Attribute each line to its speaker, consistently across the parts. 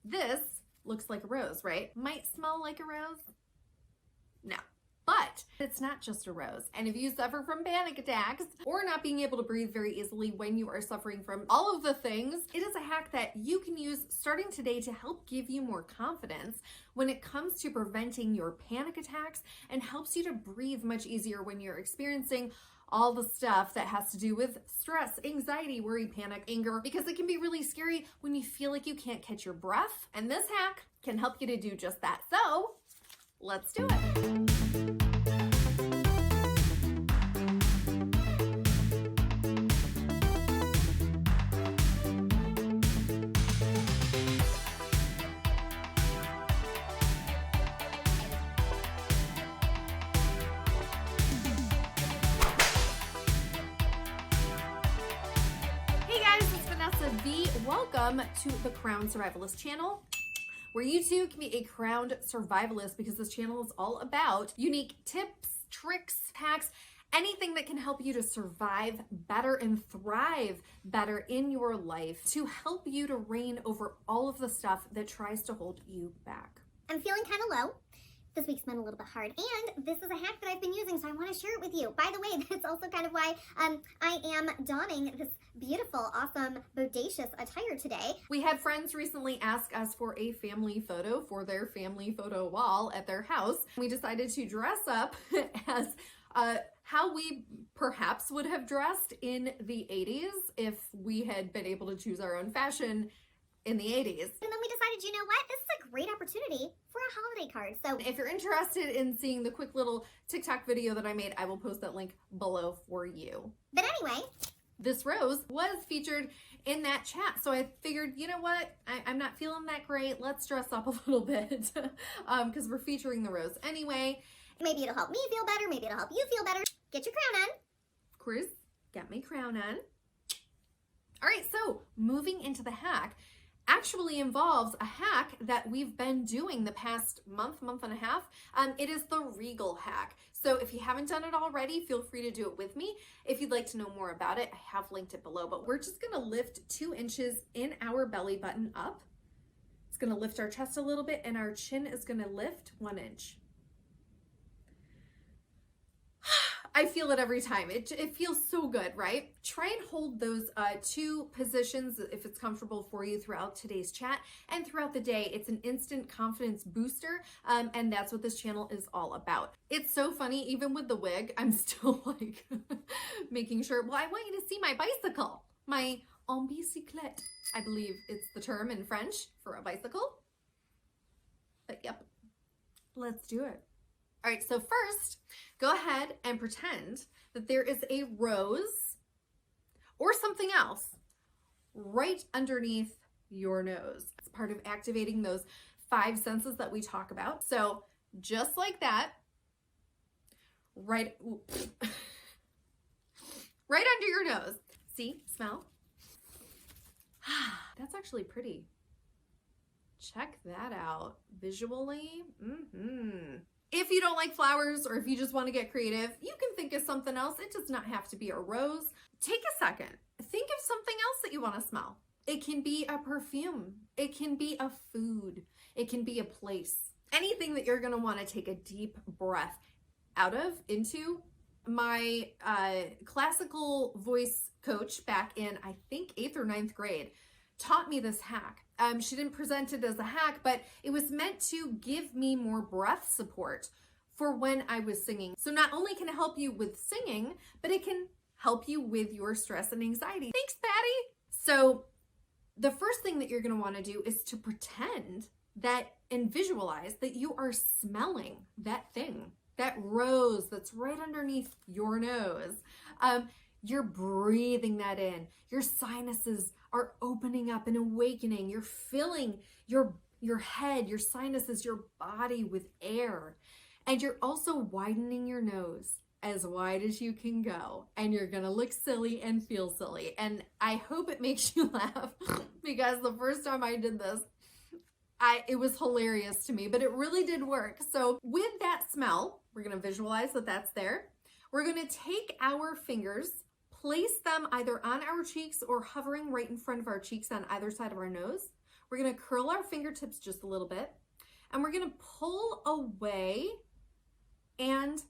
Speaker 1: This looks like a rose, right? Might smell like a rose. No. But it's not just a rose. And if you suffer from panic attacks or not being able to breathe very easily when you are suffering from all of the things, it is a hack that you can use starting today to help give you more confidence when it comes to preventing your panic attacks and helps you to breathe much easier when you're experiencing all the stuff that has to do with stress, anxiety, worry, panic, anger, because it can be really scary when you feel like you can't catch your breath. And this hack can help you to do just that. So let's do it. Welcome to the Crowned Survivalist channel, where you too can be a crowned survivalist, because this channel is all about unique tips, tricks, hacks, anything that can help you to survive better and thrive better in your life, to help you to reign over all of the stuff that tries to hold you back.
Speaker 2: I'm feeling kind of low. This week's been a little bit hard, and this is a hack that I've been using, so I want to share it with you. By the way, that's also kind of why I am donning this beautiful, awesome, bodacious attire today.
Speaker 1: We had friends recently ask us for a family photo for their family photo wall at their house. We decided to dress up as how we perhaps would have dressed in the 80s if we had been able to choose our own fashion in the 80s.
Speaker 2: And then we decided, you know what? This is a great opportunity for a holiday card. So
Speaker 1: if you're interested in seeing the quick little TikTok video that I made, I will post that link below for you.
Speaker 2: But anyway,
Speaker 1: this rose was featured in that chat. So I figured, you know what? I'm not feeling that great. Let's dress up a little bit because we're featuring the rose anyway.
Speaker 2: Maybe it'll help me feel better. Maybe it'll help you feel better. Get your crown on.
Speaker 1: Of course, got my crown on. All right, so moving into the hack actually involves a hack that we've been doing the past month and a half. It is the Regal hack. So if you haven't done it already, feel free to do it with me. If you'd like to know more about it, I have linked it below, but we're just gonna lift 2 inches in our belly button up. It's gonna lift our chest a little bit, and our chin is gonna lift 1 inch. I feel it every time. It feels so good, right? Try and hold those 2 positions if it's comfortable for you throughout today's chat and throughout the day. It's an instant confidence booster, and that's what this channel is all about. It's so funny, even with the wig, I'm still like making sure, well, I want you to see my bicycle, my en bicyclette, I believe it's the term in French for a bicycle. But yep, let's do it. All right, so first, go ahead and pretend that there is a rose or something else right underneath your nose. It's part of activating those 5 senses that we talk about. So just like that, right under your nose. See, smell. That's actually pretty. Check that out visually. If you don't like flowers, or if you just want to get creative, you can think of something else. It does not have to be a rose. Take a second. Think of something else that you want to smell. It can be a perfume. It can be a food. It can be a place. Anything that you're going to want to take a deep breath out of, into. My classical voice coach back in, I think, 8th or 9th grade taught me this hack. She didn't present it as a hack, but it was meant to give me more breath support for when I was singing. So not only can it help you with singing, but it can help you with your stress and anxiety. Thanks, Patty. So the first thing that you're gonna wanna do is to pretend that and visualize that you are smelling that thing, that rose that's right underneath your nose. You're breathing that in. Your sinuses are opening up and awakening. You're filling your head, your sinuses, your body with air. And you're also widening your nose as wide as you can go. And you're gonna look silly and feel silly. And I hope it makes you laugh, because the first time I did this, it was hilarious to me, but it really did work. So with that smell, we're gonna visualize that that's there. We're gonna take our fingers, place them either on our cheeks or hovering right in front of our cheeks on either side of our nose. We're gonna curl our fingertips just a little bit, and we're gonna pull away and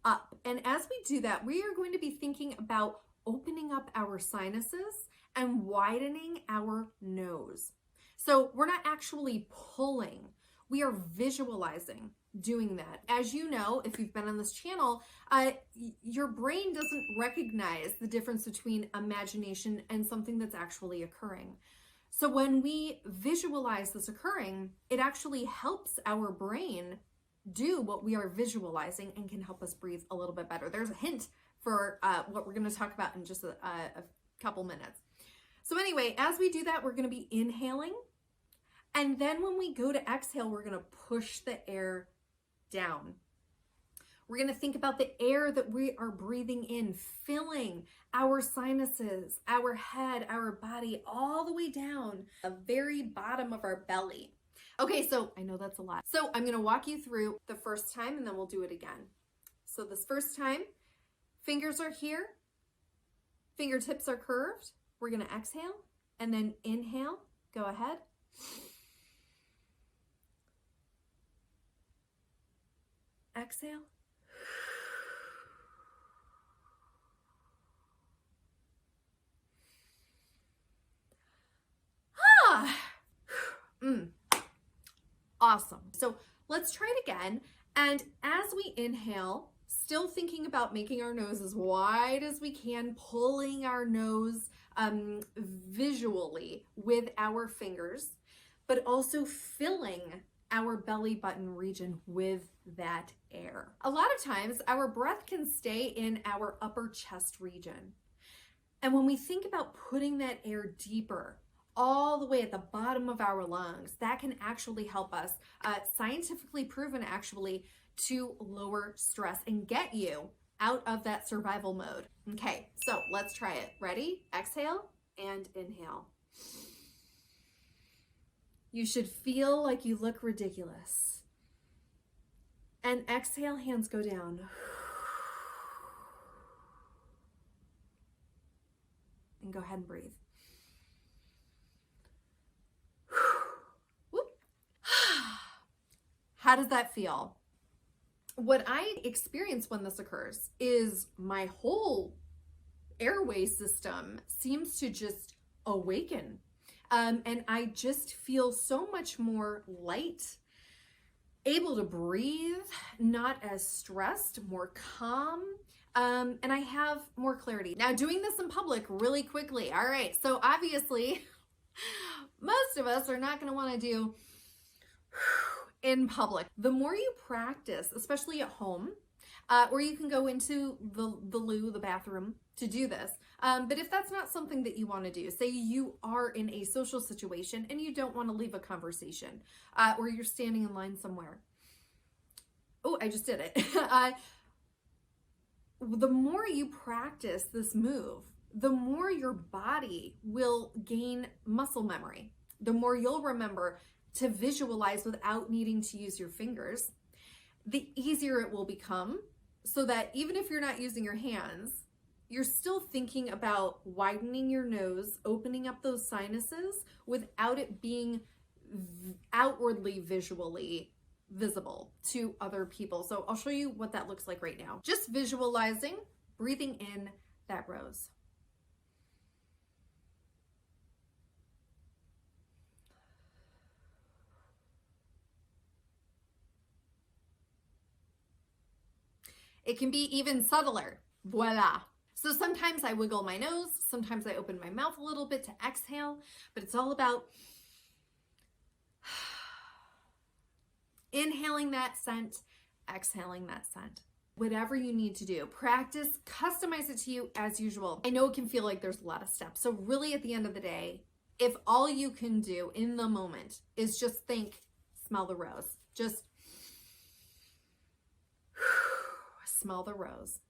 Speaker 1: up. And as we do that, we are going to be thinking about opening up our sinuses and widening our nose. So we're not actually pulling, we are visualizing doing that. As you know, if you've been on this channel, your brain doesn't recognize the difference between imagination and something that's actually occurring. So when we visualize this occurring, it actually helps our brain do what we are visualizing and can help us breathe a little bit better. There's a hint for what we're going to talk about in just a couple minutes. So anyway, as we do that, we're going to be inhaling. And then when we go to exhale, we're going to push the air down. We're going to think about the air that we are breathing in, filling our sinuses, our head, our body, all the way down the very bottom of our belly. Okay, so I know that's a lot. So I'm going to walk you through the first time and then we'll do it again. So this first time, fingers are here, fingertips are curved. We're going to exhale and then inhale. Go ahead. Exhale. Awesome. So let's try it again. And as we inhale, still thinking about making our nose as wide as we can, pulling our nose visually with our fingers, but also filling our belly button region with that air. A lot of times our breath can stay in our upper chest region. And when we think about putting that air deeper, all the way at the bottom of our lungs, that can actually help us, scientifically proven actually, to lower stress and get you out of that survival mode. Okay, so let's try it. Ready? Exhale and inhale. You should feel like you look ridiculous. And exhale, hands go down. And go ahead and breathe. How does that feel? What I experience when this occurs is my whole airway system seems to just awaken. And I just feel so much more light, able to breathe, not as stressed, more calm, and I have more clarity. Now, doing this in public really quickly. All right, so obviously, most of us are not going to want to do in public. The more you practice, especially at home, or you can go into the bathroom to do this. But if that's not something that you want to do, say you are in a social situation and you don't want to leave a conversation, or you're standing in line somewhere. Oh, I just did it. The more you practice this move, the more your body will gain muscle memory. The more you'll remember to visualize without needing to use your fingers, the easier it will become, so that even if you're not using your hands, you're still thinking about widening your nose, opening up those sinuses without it being outwardly visually visible to other people. So I'll show you what that looks like right now. Just visualizing, breathing in that rose. It can be even subtler. Voila. So sometimes I wiggle my nose, sometimes I open my mouth a little bit to exhale, but it's all about inhaling that scent, exhaling that scent. Whatever you need to do, practice, customize it to you as usual. I know it can feel like there's a lot of steps. So really at the end of the day, if all you can do in the moment is just think, smell the rose, just smell the rose.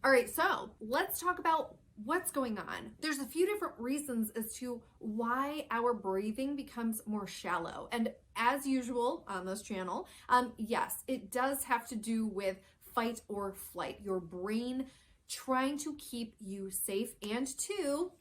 Speaker 1: All right, so let's talk about what's going on. There's a few different reasons as to why our breathing becomes more shallow. And as usual on this channel, yes, it does have to do with fight or flight. Your brain trying to keep you safe and to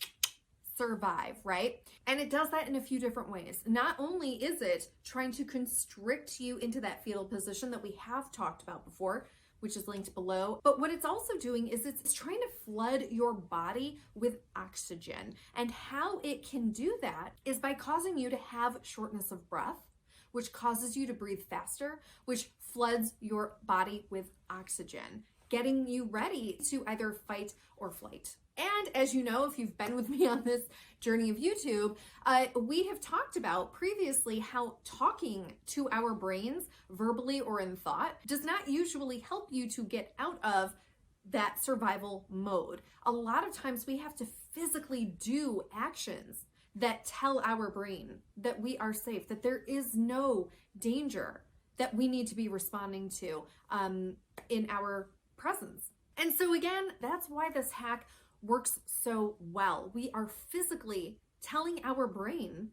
Speaker 1: survive, right? And it does that in a few different ways. Not only is it trying to constrict you into that fetal position that we have talked about before, which is linked below, but what it's also doing is it's trying to flood your body with oxygen. And how it can do that is by causing you to have shortness of breath, which causes you to breathe faster, which floods your body with oxygen, getting you ready to either fight or flight. And as you know, if you've been with me on this journey of YouTube, we have talked about previously how talking to our brains, verbally or in thought, does not usually help you to get out of that survival mode. A lot of times we have to physically do actions that tell our brain that we are safe, that there is no danger that we need to be responding to in our presence. And so again, that's why this hack works so well. We are physically telling our brain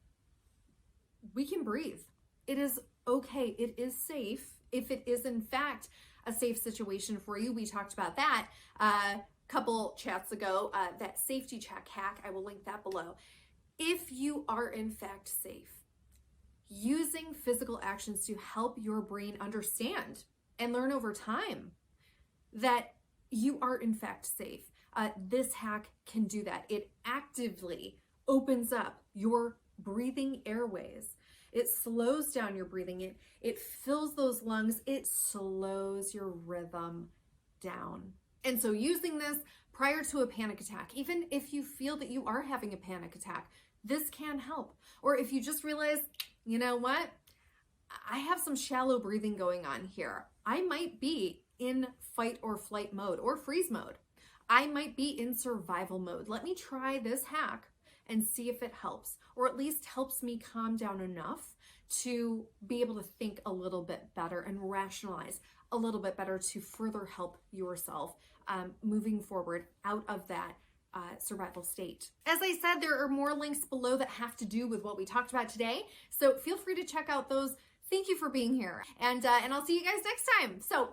Speaker 1: we can breathe. It is okay. It is safe. If it is in fact a safe situation for you, we talked about that a couple chats ago, that safety check hack. I will link that below. If you are in fact safe, using physical actions to help your brain understand and learn over time that you are in fact safe. This hack can do that. It actively opens up your breathing airways. It slows down your breathing. It fills those lungs. It slows your rhythm down. And so using this prior to a panic attack, even if you feel that you are having a panic attack, this can help. Or if you just realize, you know what? I have some shallow breathing going on here. I might be in fight or flight mode or freeze mode. I might be in survival mode. Let me try this hack and see if it helps, or at least helps me calm down enough to be able to think a little bit better and rationalize a little bit better to further help yourself moving forward out of that survival state. As I said, there are more links below that have to do with what we talked about today, so feel free to check out those. Thank you for being here, and I'll see you guys next time. So,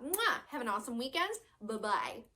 Speaker 1: have an awesome weekend. Bye-bye.